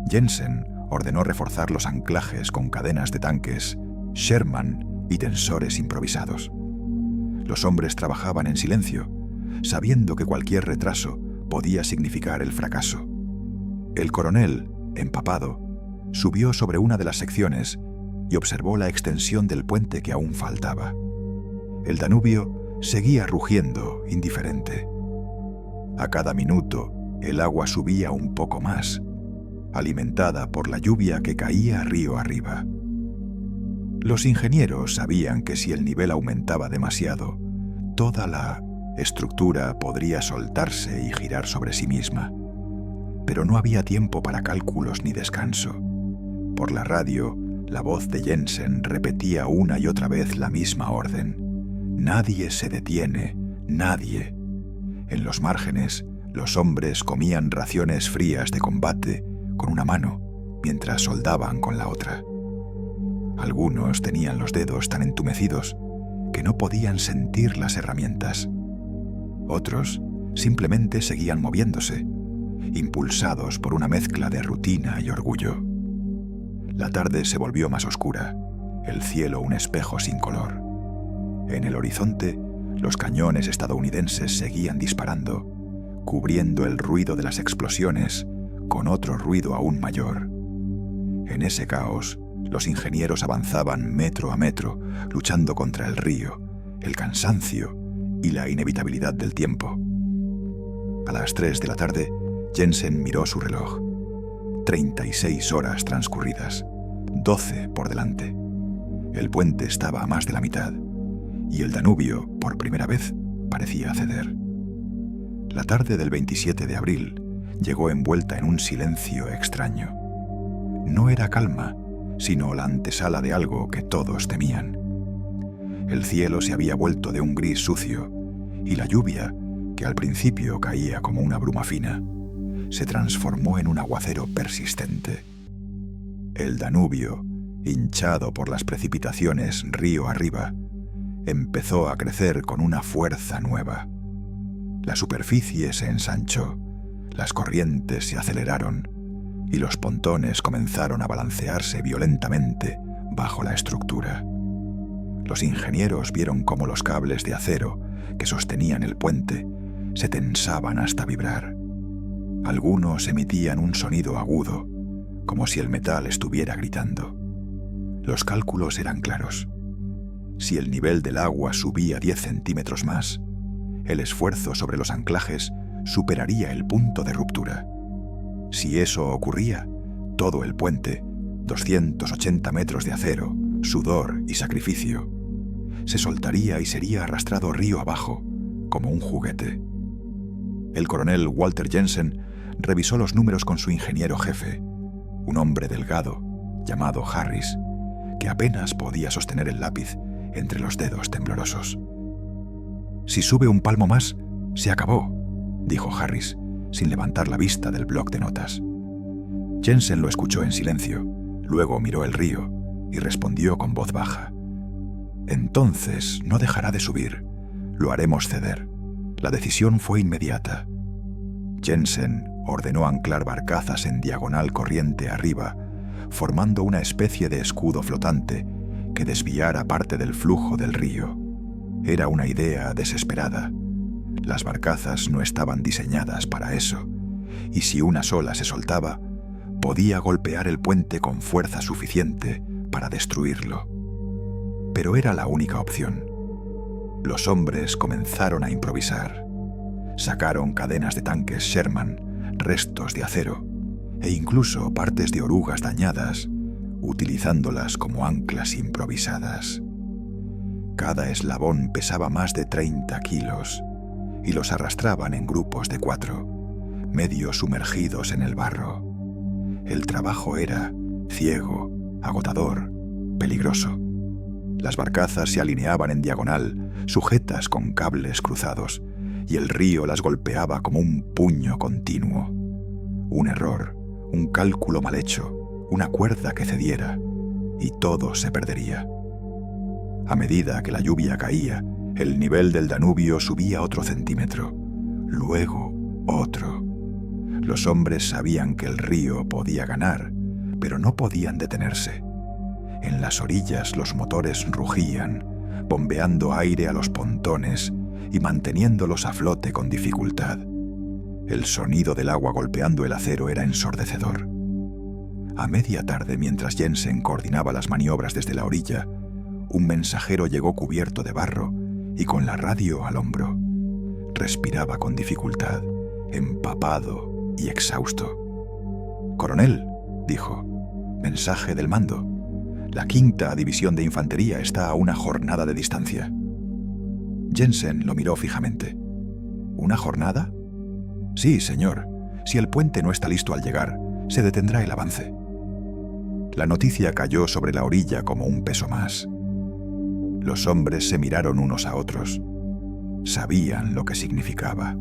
Jensen ordenó reforzar los anclajes con cadenas de tanques, Sherman y tensores improvisados. Los hombres trabajaban en silencio, sabiendo que cualquier retraso podía significar el fracaso. El coronel, empapado, subió sobre una de las secciones y observó la extensión del puente que aún faltaba. El Danubio seguía rugiendo, indiferente. A cada minuto, el agua subía un poco más, alimentada por la lluvia que caía río arriba. Los ingenieros sabían que si el nivel aumentaba demasiado, toda la estructura podría soltarse y girar sobre sí misma. Pero no había tiempo para cálculos ni descanso. Por la radio, la voz de Jensen repetía una y otra vez la misma orden. Nadie se detiene, nadie. En los márgenes, los hombres comían raciones frías de combate con una mano, mientras soldaban con la otra. Algunos tenían los dedos tan entumecidos que no podían sentir las herramientas. Otros simplemente seguían moviéndose, impulsados por una mezcla de rutina y orgullo. La tarde se volvió más oscura, el cielo un espejo sin color. En el horizonte, los cañones estadounidenses seguían disparando, cubriendo el ruido de las explosiones con otro ruido aún mayor. En ese caos, los ingenieros avanzaban metro a metro, luchando contra el río, el cansancio y la inevitabilidad del tiempo. A las 3 de la tarde, Jensen miró su reloj. 36 horas transcurridas, 12 por delante. El puente estaba a más de la mitad, y el Danubio, por primera vez, parecía ceder. La tarde del 27 de abril llegó envuelta en un silencio extraño. No era calma, sino la antesala de algo que todos temían. El cielo se había vuelto de un gris sucio, y la lluvia, que al principio caía como una bruma fina, se transformó en un aguacero persistente. El Danubio, hinchado por las precipitaciones río arriba, empezó a crecer con una fuerza nueva. La superficie se ensanchó, las corrientes se aceleraron y los pontones comenzaron a balancearse violentamente bajo la estructura. Los ingenieros vieron cómo los cables de acero que sostenían el puente se tensaban hasta vibrar. Algunos emitían un sonido agudo, como si el metal estuviera gritando. Los cálculos eran claros. Si el nivel del agua subía 10 centímetros más, el esfuerzo sobre los anclajes superaría el punto de ruptura. Si eso ocurría, todo el puente, 280 metros de acero, sudor y sacrificio, se soltaría y sería arrastrado río abajo, como un juguete. El coronel Walter Jensen revisó los números con su ingeniero jefe, un hombre delgado, llamado Harris, que apenas podía sostener el lápiz entre los dedos temblorosos. «Si sube un palmo más, se acabó», dijo Harris, sin levantar la vista del bloc de notas. Jensen lo escuchó en silencio, luego miró el río y respondió con voz baja. «Entonces no dejará de subir. Lo haremos ceder». La decisión fue inmediata. Jensen ordenó anclar barcazas en diagonal corriente arriba, formando una especie de escudo flotante que desviara parte del flujo del río. Era una idea desesperada. Las barcazas no estaban diseñadas para eso, y si una sola se soltaba, podía golpear el puente con fuerza suficiente para destruirlo. Pero era la única opción. Los hombres comenzaron a improvisar. Sacaron cadenas de tanques Sherman, restos de acero e incluso partes de orugas dañadas, utilizándolas como anclas improvisadas. Cada eslabón pesaba más de 30 kilos y los arrastraban en grupos de 4, medio sumergidos en el barro. El trabajo era ciego, agotador, peligroso. Las barcazas se alineaban en diagonal, sujetas con cables cruzados, y el río las golpeaba como un puño continuo. Un error, un cálculo mal hecho, una cuerda que cediera, y todo se perdería. A medida que la lluvia caía, el nivel del Danubio subía otro centímetro, luego otro. Los hombres sabían que el río podía ganar, pero no podían detenerse. En las orillas los motores rugían, bombeando aire a los pontones y manteniéndolos a flote con dificultad. El sonido del agua golpeando el acero era ensordecedor. A media tarde, mientras Jensen coordinaba las maniobras desde la orilla, un mensajero llegó cubierto de barro y con la radio al hombro. Respiraba con dificultad, empapado y exhausto. «Coronel», dijo, «mensaje del mando. La 5ª División de Infantería está a una jornada de distancia». Jensen lo miró fijamente. «¿Una jornada?» «Sí, señor. Si el puente no está listo al llegar, se detendrá el avance». La noticia cayó sobre la orilla como un peso más. Los hombres se miraron unos a otros. Sabían lo que significaba.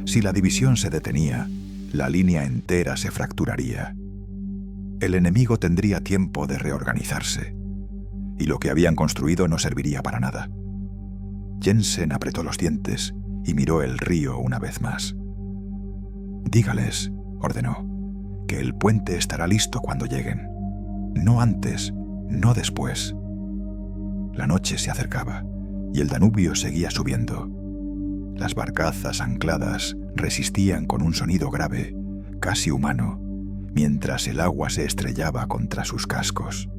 Si la división se detenía, la línea entera se fracturaría. El enemigo tendría tiempo de reorganizarse, y lo que habían construido no serviría para nada. Jensen apretó los dientes y miró el río una vez más. «Dígales», ordenó, «que el puente estará listo cuando lleguen. No antes, no después». La noche se acercaba y el Danubio seguía subiendo. Las barcazas ancladas resistían con un sonido grave, casi humano, mientras el agua se estrellaba contra sus cascos.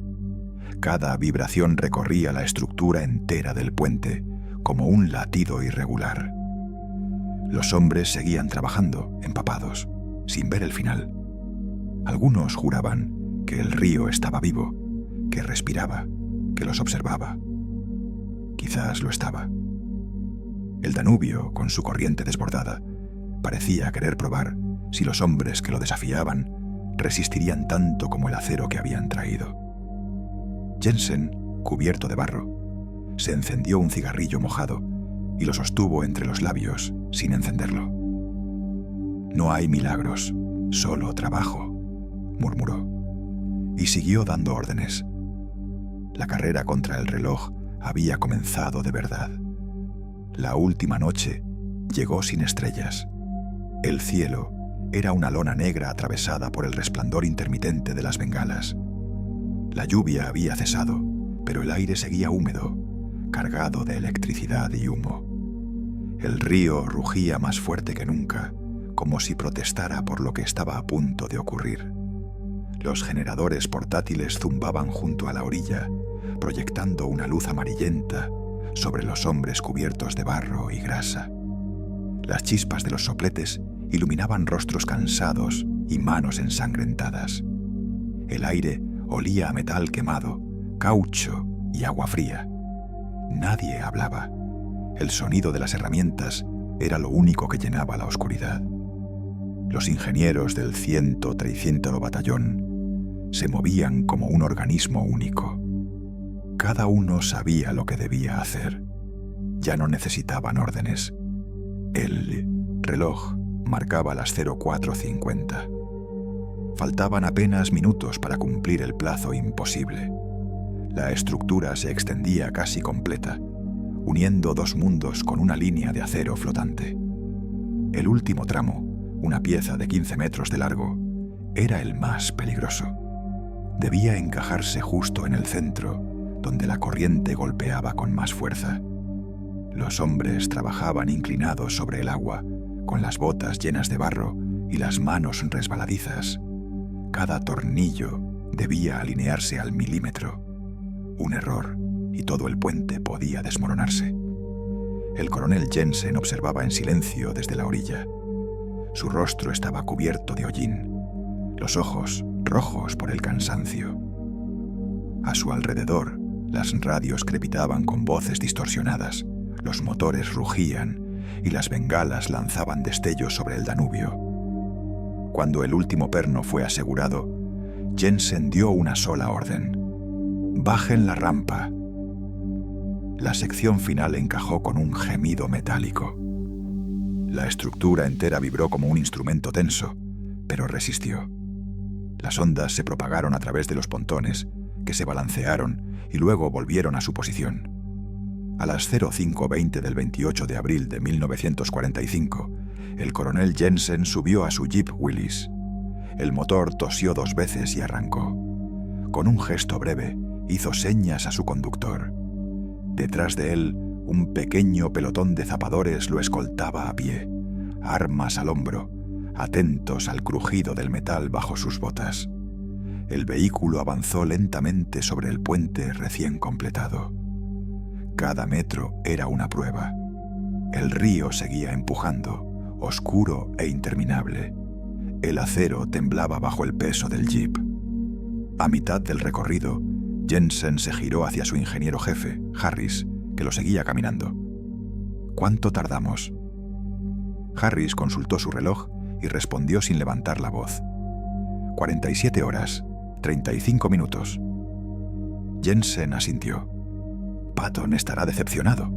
Cada vibración recorría la estructura entera del puente, como un latido irregular. Los hombres seguían trabajando, empapados, sin ver el final. Algunos juraban que el río estaba vivo, que respiraba, que los observaba. Quizás lo estaba. El Danubio, con su corriente desbordada, parecía querer probar si los hombres que lo desafiaban resistirían tanto como el acero que habían traído. Jensen, cubierto de barro, se encendió un cigarrillo mojado y lo sostuvo entre los labios sin encenderlo. «No hay milagros, solo trabajo», murmuró, y siguió dando órdenes. La carrera contra el reloj había comenzado de verdad. La última noche llegó sin estrellas. El cielo era una lona negra atravesada por el resplandor intermitente de las bengalas. La lluvia había cesado, pero el aire seguía húmedo, cargado de electricidad y humo. El río rugía más fuerte que nunca, como si protestara por lo que estaba a punto de ocurrir. Los generadores portátiles zumbaban junto a la orilla, proyectando una luz amarillenta sobre los hombres cubiertos de barro y grasa. Las chispas de los sopletes iluminaban rostros cansados y manos ensangrentadas. El aire olía a metal quemado, caucho y agua fría. Nadie hablaba. El sonido de las herramientas era lo único que llenaba la oscuridad. Los ingenieros del 100-300 batallón se movían como un organismo único. Cada uno sabía lo que debía hacer. Ya no necesitaban órdenes. El reloj marcaba las 04:50. Faltaban apenas minutos para cumplir el plazo imposible. La estructura se extendía casi completa, uniendo dos mundos con una línea de acero flotante. El último tramo, una pieza de 15 metros de largo, era el más peligroso. Debía encajarse justo en el centro, donde la corriente golpeaba con más fuerza. Los hombres trabajaban inclinados sobre el agua, con las botas llenas de barro y las manos resbaladizas. Cada tornillo debía alinearse al milímetro. Un error y todo el puente podía desmoronarse. El coronel Jensen observaba en silencio desde la orilla. Su rostro estaba cubierto de hollín, los ojos rojos por el cansancio. A su alrededor, las radios crepitaban con voces distorsionadas, los motores rugían y las bengalas lanzaban destellos sobre el Danubio. Cuando el último perno fue asegurado, Jensen dio una sola orden: «Bajen la rampa». La sección final encajó con un gemido metálico. La estructura entera vibró como un instrumento tenso, pero resistió. Las ondas se propagaron a través de los pontones, que se balancearon y luego volvieron a su posición. A las 05:20 del 28 de abril de 1945, El coronel Jensen subió a su Jeep Willys. El motor tosió 2 veces y arrancó. Con un gesto breve, hizo señas a su conductor. Detrás de él, un pequeño pelotón de zapadores lo escoltaba a pie, armas al hombro, atentos al crujido del metal bajo sus botas. El vehículo avanzó lentamente sobre el puente recién completado. Cada metro era una prueba. El río seguía empujando, oscuro e interminable. El acero temblaba bajo el peso del jeep. A mitad del recorrido, Jensen se giró hacia su ingeniero jefe, Harris, que lo seguía caminando. ¿Cuánto tardamos? Harris consultó su reloj y respondió sin levantar la voz. 47 horas, 35 minutos. Jensen asintió. Patton estará decepcionado.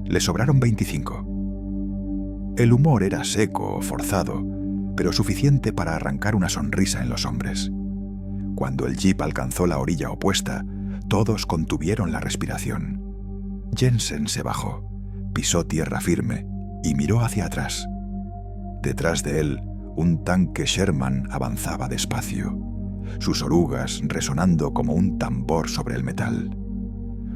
Le sobraron 25. El humor era seco, forzado, pero suficiente para arrancar una sonrisa en los hombres. Cuando el jeep alcanzó la orilla opuesta, todos contuvieron la respiración. Jensen se bajó, pisó tierra firme y miró hacia atrás. Detrás de él, un tanque Sherman avanzaba despacio, sus orugas resonando como un tambor sobre el metal.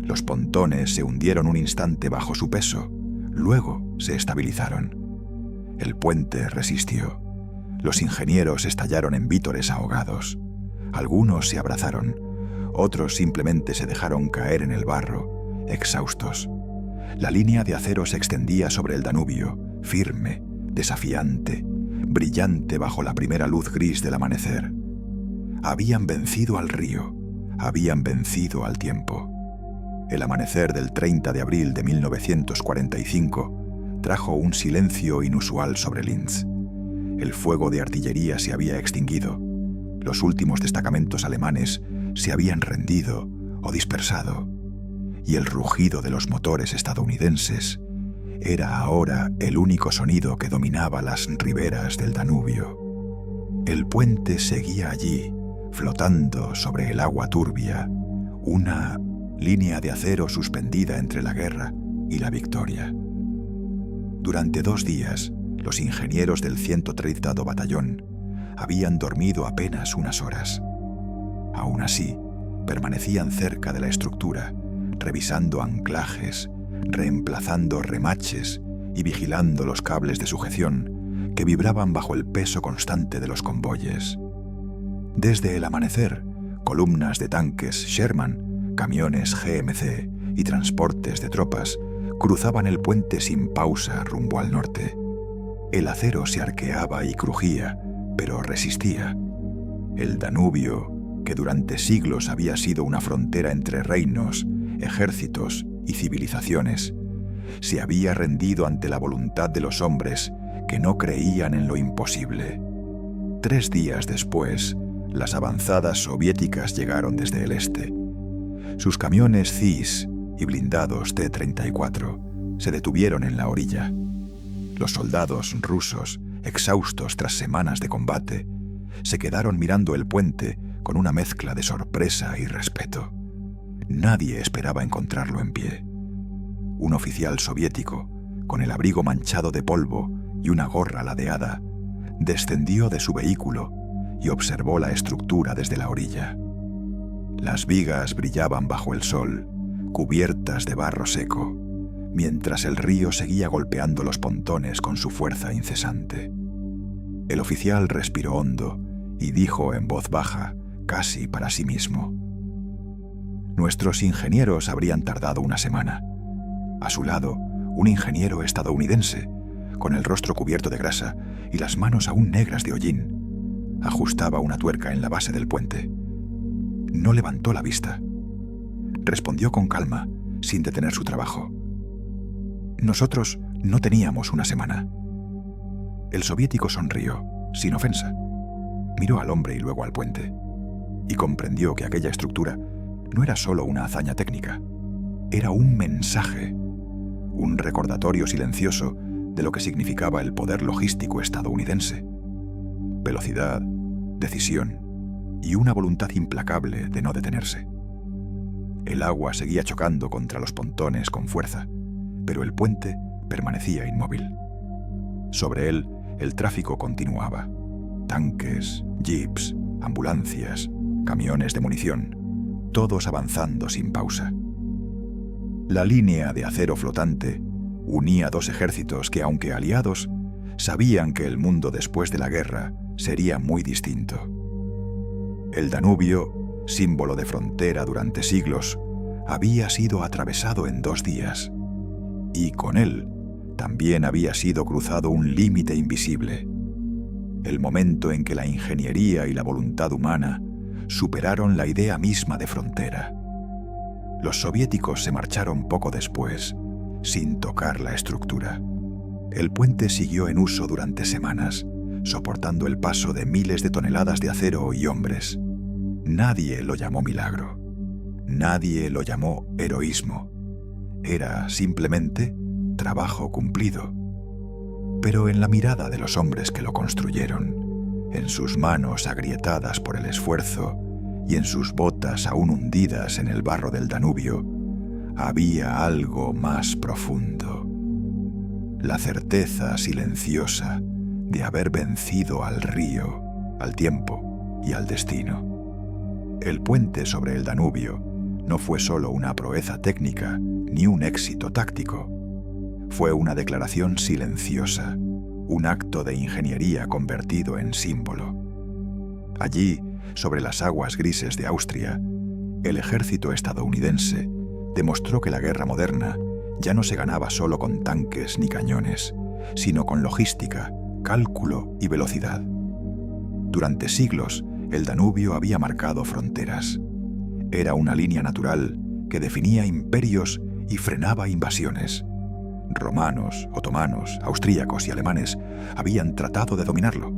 Los pontones se hundieron un instante bajo su peso, luego se estabilizaron. El puente resistió. Los ingenieros estallaron en vítores ahogados. Algunos se abrazaron, otros simplemente se dejaron caer en el barro, exhaustos. La línea de acero se extendía sobre el Danubio, firme, desafiante, brillante bajo la primera luz gris del amanecer. Habían vencido al río, habían vencido al tiempo. El amanecer del 30 de abril de 1945 trajo un silencio inusual sobre Linz. El fuego de artillería se había extinguido. Los últimos destacamentos alemanes se habían rendido o dispersado, y el rugido de los motores estadounidenses era ahora el único sonido que dominaba las riberas del Danubio. El puente seguía allí, flotando sobre el agua turbia, una línea de acero suspendida entre la guerra y la victoria. Durante 2 días, los ingenieros del 130º Batallón habían dormido apenas unas horas. Aún así, permanecían cerca de la estructura, revisando anclajes, reemplazando remaches y vigilando los cables de sujeción que vibraban bajo el peso constante de los convoyes. Desde el amanecer, columnas de tanques Sherman, camiones GMC y transportes de tropas cruzaban el puente sin pausa rumbo al norte. El acero se arqueaba y crujía, pero resistía. El Danubio, que durante siglos había sido una frontera entre reinos, ejércitos y civilizaciones, se había rendido ante la voluntad de los hombres que no creían en lo imposible. 3 días después, las avanzadas soviéticas llegaron desde el este. Sus camiones CIS y blindados T-34 se detuvieron en la orilla. Los soldados rusos, exhaustos tras semanas de combate, se quedaron mirando el puente con una mezcla de sorpresa y respeto. Nadie esperaba encontrarlo en pie. Un oficial soviético, con el abrigo manchado de polvo y una gorra ladeada, descendió de su vehículo y observó la estructura desde la orilla. Las vigas brillaban bajo el sol, cubiertas de barro seco, mientras el río seguía golpeando los pontones con su fuerza incesante. El oficial respiró hondo y dijo en voz baja, casi para sí mismo: nuestros ingenieros habrían tardado una semana. A su lado, un ingeniero estadounidense, con el rostro cubierto de grasa y las manos aún negras de hollín, ajustaba una tuerca en la base del puente. No levantó la vista. Respondió con calma, sin detener su trabajo: nosotros no teníamos una semana. El soviético sonrió, sin ofensa. Miró al hombre y luego al puente, y comprendió que aquella estructura no era solo una hazaña técnica, era un mensaje, un recordatorio silencioso de lo que significaba el poder logístico estadounidense. Velocidad, decisión y una voluntad implacable de no detenerse. El agua seguía chocando contra los pontones con fuerza, pero el puente permanecía inmóvil. Sobre él, el tráfico continuaba. Tanques, jeeps, ambulancias, camiones de munición, todos avanzando sin pausa. La línea de acero flotante unía dos ejércitos que, aunque aliados, sabían que el mundo después de la guerra sería muy distinto. El Danubio, símbolo de frontera durante siglos, había sido atravesado en 2 días, y con él también había sido cruzado un límite invisible, el momento en que la ingeniería y la voluntad humana superaron la idea misma de frontera. Los soviéticos se marcharon poco después, sin tocar la estructura. El puente siguió en uso durante semanas, soportando el paso de miles de toneladas de acero y hombres. Nadie lo llamó milagro. Nadie lo llamó heroísmo. Era simplemente trabajo cumplido. Pero en la mirada de los hombres que lo construyeron, en sus manos agrietadas por el esfuerzo y en sus botas aún hundidas en el barro del Danubio, había algo más profundo. La certeza silenciosa de haber vencido al río, al tiempo y al destino. El puente sobre el Danubio no fue solo una proeza técnica ni un éxito táctico. Fue una declaración silenciosa, un acto de ingeniería convertido en símbolo. Allí, sobre las aguas grises de Austria, el ejército estadounidense demostró que la guerra moderna ya no se ganaba solo con tanques ni cañones, sino con logística, cálculo y velocidad. Durante siglos, el Danubio había marcado fronteras. Era una línea natural que definía imperios y frenaba invasiones. Romanos, otomanos, austríacos y alemanes habían tratado de dominarlo,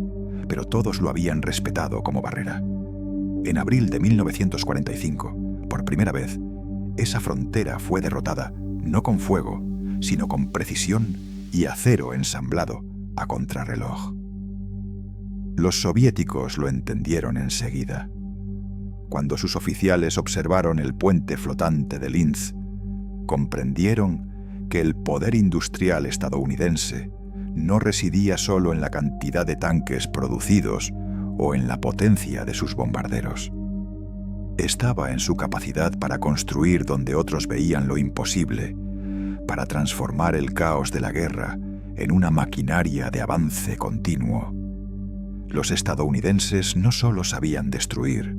pero todos lo habían respetado como barrera. En abril de 1945, por primera vez, esa frontera fue derrotada no con fuego, sino con precisión y acero ensamblado a contrarreloj. Los soviéticos lo entendieron enseguida. Cuando sus oficiales observaron el puente flotante de Linz, comprendieron que el poder industrial estadounidense no residía solo en la cantidad de tanques producidos o en la potencia de sus bombarderos. Estaba en su capacidad para construir donde otros veían lo imposible, para transformar el caos de la guerra en una maquinaria de avance continuo. Los estadounidenses no solo sabían destruir,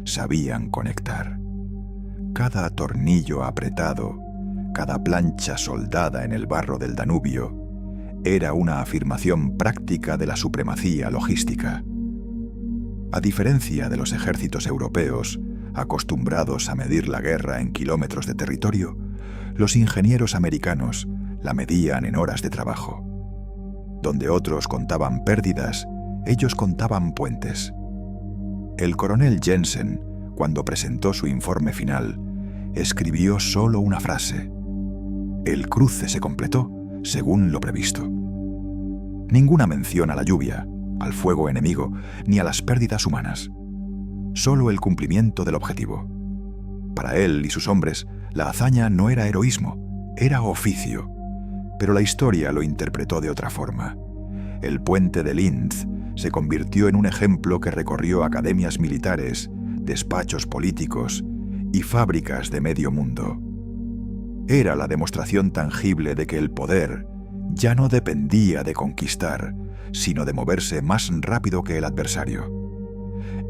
sabían conectar. Cada tornillo apretado, cada plancha soldada en el barro del Danubio, era una afirmación práctica de la supremacía logística. A diferencia de los ejércitos europeos, acostumbrados a medir la guerra en kilómetros de territorio, los ingenieros americanos la medían en horas de trabajo. Donde otros contaban pérdidas, ellos contaban puentes. El coronel Jensen, cuando presentó su informe final, escribió solo una frase: el cruce se completó según lo previsto. Ninguna mención a la lluvia, al fuego enemigo, ni a las pérdidas humanas. Solo el cumplimiento del objetivo. Para él y sus hombres, la hazaña no era heroísmo, era oficio. Pero la historia lo interpretó de otra forma. El puente de Linz se convirtió en un ejemplo que recorrió academias militares, despachos políticos y fábricas de medio mundo. Era la demostración tangible de que el poder ya no dependía de conquistar, sino de moverse más rápido que el adversario.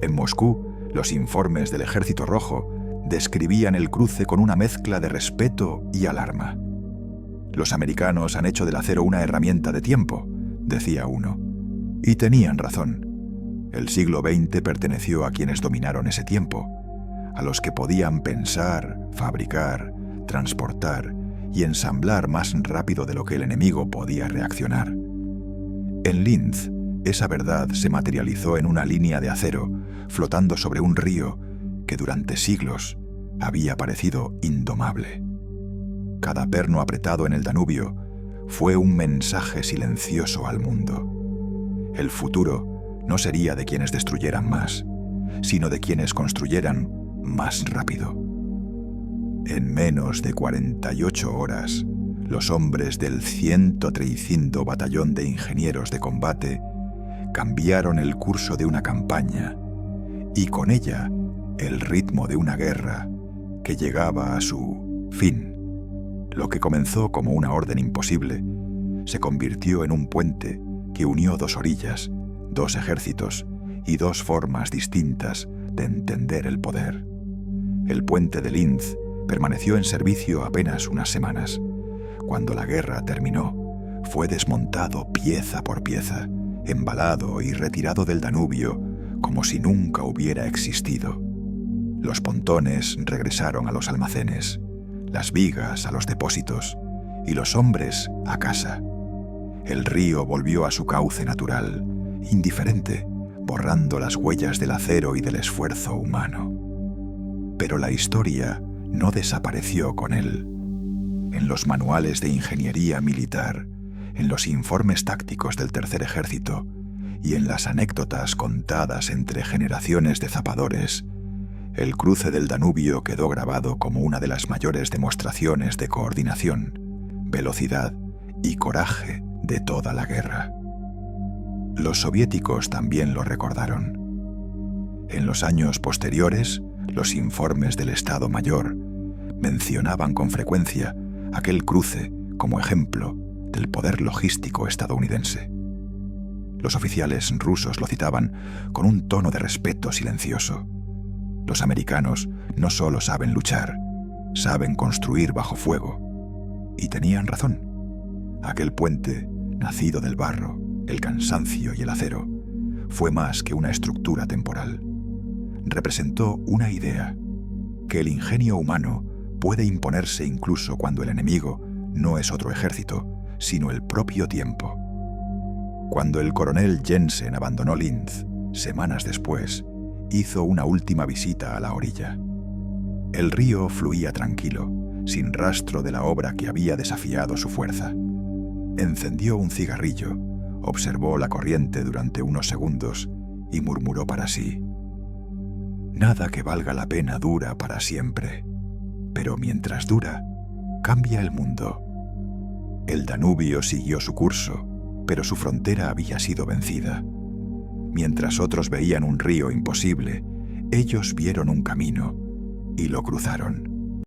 En Moscú, los informes del Ejército Rojo describían el cruce con una mezcla de respeto y alarma. Los americanos han hecho del acero una herramienta de tiempo, decía uno. Y tenían razón. El siglo XX perteneció a quienes dominaron ese tiempo, a los que podían pensar, fabricar, transportar y ensamblar más rápido de lo que el enemigo podía reaccionar. En Linz, esa verdad se materializó en una línea de acero flotando sobre un río que durante siglos había parecido indomable. Cada perno apretado en el Danubio fue un mensaje silencioso al mundo. El futuro no sería de quienes destruyeran más, sino de quienes construyeran más rápido. En menos de 48 horas, los hombres del 135 Batallón de Ingenieros de Combate cambiaron el curso de una campaña y con ella el ritmo de una guerra que llegaba a su fin. Lo que comenzó como una orden imposible se convirtió en un puente que unió dos orillas, dos ejércitos y dos formas distintas de entender el poder. El puente de Linz permaneció en servicio apenas unas semanas. Cuando la guerra terminó, fue desmontado pieza por pieza, embalado y retirado del Danubio como si nunca hubiera existido. Los pontones regresaron a los almacenes, las vigas a los depósitos y los hombres a casa. El río volvió a su cauce natural, indiferente, borrando las huellas del acero y del esfuerzo humano. Pero la historia no desapareció con él. En los manuales de ingeniería militar, en los informes tácticos del Tercer Ejército y en las anécdotas contadas entre generaciones de zapadores, el cruce del Danubio quedó grabado como una de las mayores demostraciones de coordinación, velocidad y coraje de toda la guerra. Los soviéticos también lo recordaron. En los años posteriores, los informes del Estado Mayor mencionaban con frecuencia aquel cruce como ejemplo del poder logístico estadounidense. Los oficiales rusos lo citaban con un tono de respeto silencioso. Los americanos no solo saben luchar, saben construir bajo fuego. Y tenían razón. Aquel puente, nacido del barro, el cansancio y el acero, fue más que una estructura temporal. Representó una idea, que el ingenio humano puede imponerse incluso cuando el enemigo no es otro ejército, sino el propio tiempo. Cuando el coronel Jensen abandonó Linz, semanas después, hizo una última visita a la orilla. El río fluía tranquilo, sin rastro de la obra que había desafiado su fuerza. Encendió un cigarrillo, observó la corriente durante unos segundos y murmuró para sí: «Nada que valga la pena dura para siempre, pero mientras dura, cambia el mundo». El Danubio siguió su curso, pero su frontera había sido vencida. Mientras otros veían un río imposible, ellos vieron un camino y lo cruzaron.